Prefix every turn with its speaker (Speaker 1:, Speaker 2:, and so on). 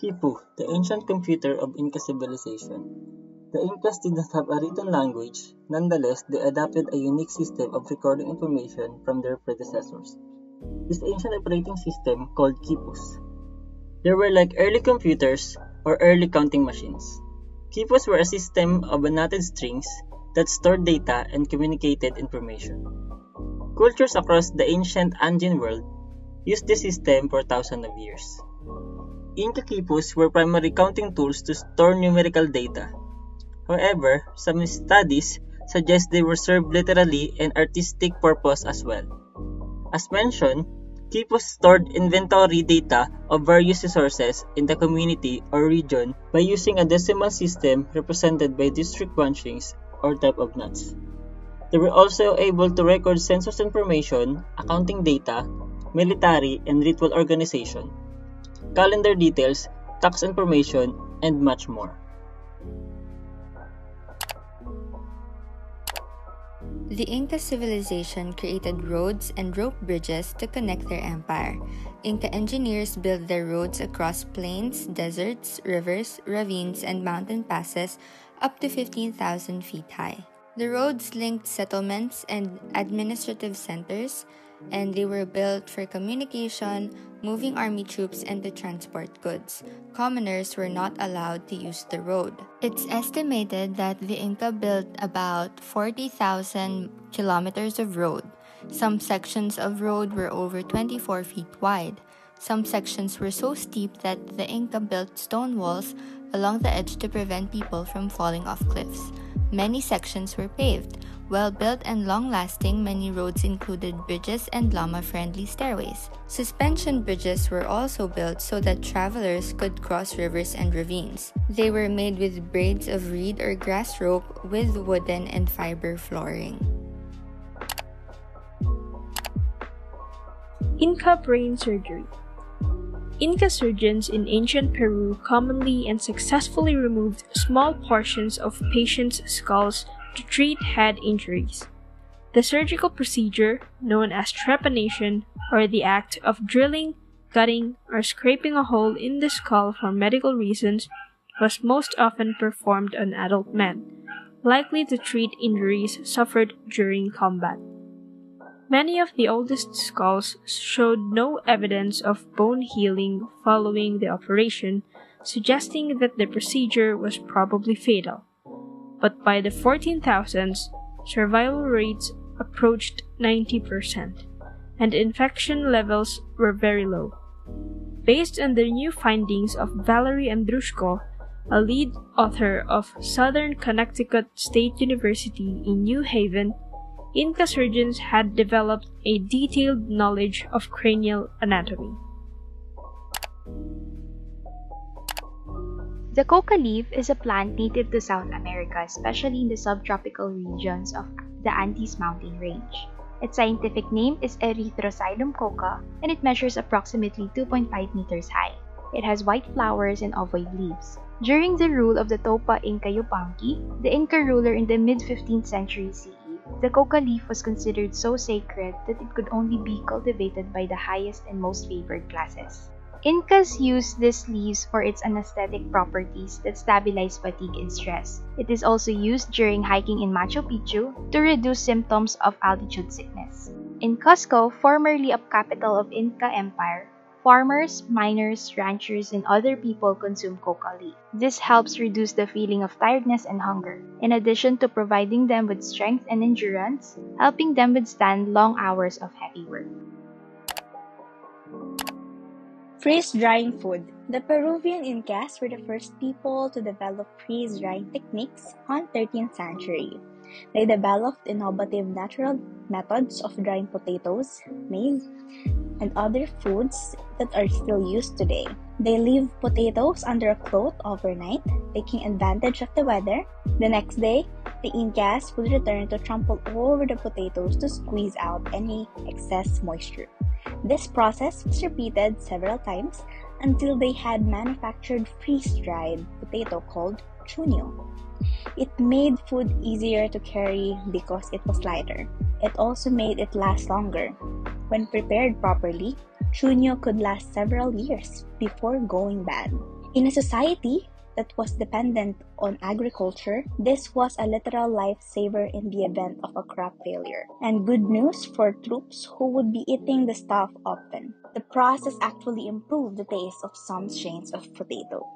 Speaker 1: Quipu, the ancient computer of Inca Civilization. The Incas did not have a written language, nonetheless they adopted a unique system of recording information from their predecessors. This ancient operating system called quipus. They were like early computers or early counting machines. Quipus were a system of knotted strings that stored data and communicated information. Cultures across the ancient Andean world used this system for thousands of years. Inca quipus were primary counting tools to store numerical data. However, some studies suggest they were served literally and artistic purpose as well. As mentioned, quipus stored inventory data of various resources in the community or region by using a decimal system represented by district branchings or type of knots. They were also able to record census information, accounting data, military and ritual organization, calendar details, tax information, and much more.
Speaker 2: The Inca Civilization created roads and rope bridges to connect their empire. Inca engineers built their roads across plains, deserts, rivers, ravines, and mountain passes up to 15,000 feet high. The roads linked settlements and administrative centers, and they were built for communication, moving army troops, and to transport goods. Commoners were not allowed to use the road. It's estimated that the Inca built about 40,000 kilometers of road. Some sections of road were over 24 feet wide. Some sections were so steep that the Inca built stone walls along the edge to prevent people from falling off cliffs. Many sections were paved. Well-built and long-lasting, many roads included bridges and llama-friendly stairways. Suspension bridges were also built so that travelers could cross rivers and ravines. They were made with braids of reed or grass rope with wooden and fiber flooring.
Speaker 3: Inca brain surgery. Inca surgeons in ancient Peru commonly and successfully removed small portions of patients' skulls to treat head injuries. The surgical procedure, known as trepanation, or the act of drilling, cutting, or scraping a hole in the skull for medical reasons, was most often performed on adult men, likely to treat injuries suffered during combat. Many of the oldest skulls showed no evidence of bone healing following the operation, suggesting that the procedure was probably fatal. But by the 14,000s, survival rates approached 90%, and infection levels were very low. Based on the new findings of Valery Andrushko, a lead author of Southern Connecticut State University in New Haven, Inca surgeons had developed a detailed knowledge of cranial anatomy.
Speaker 4: The coca leaf is a plant native to South America, especially in the subtropical regions of the Andes mountain range. Its scientific name is Erythroxylum coca, and it measures approximately 2.5 meters high. It has white flowers and ovoid leaves. During the rule of the Topa Inca Yupanqui, the Inca ruler in the mid-15th century CE, the coca leaf was considered so sacred that it could only be cultivated by the highest and most favored classes. Incas used these leaves for its anesthetic properties that stabilize fatigue and stress. It is also used during hiking in Machu Picchu to reduce symptoms of altitude sickness. In Cusco, formerly a capital of Inca Empire, farmers, miners, ranchers, and other people consume coca leaf. This helps reduce the feeling of tiredness and hunger, in addition to providing them with strength and endurance, helping them withstand long hours of heavy work.
Speaker 5: Freeze-drying food. The Peruvian Incas were the first people to develop freeze-drying techniques on 13th century. They developed innovative natural methods of drying potatoes, maize, and other foods that are still used today. They leave potatoes under a cloth overnight, taking advantage of the weather. The next day, the Incas would return to trample over the potatoes to squeeze out any excess moisture. This process was repeated several times until they had manufactured freeze-dried potato called chuño. It made food easier to carry because it was lighter. It also made it last longer. When prepared properly, chuño could last several years before going bad. In a society that was dependent on agriculture, this was a literal lifesaver in the event of a crop failure, and good news for troops who would be eating the stuff often. The process actually improved the taste of some strains of potato.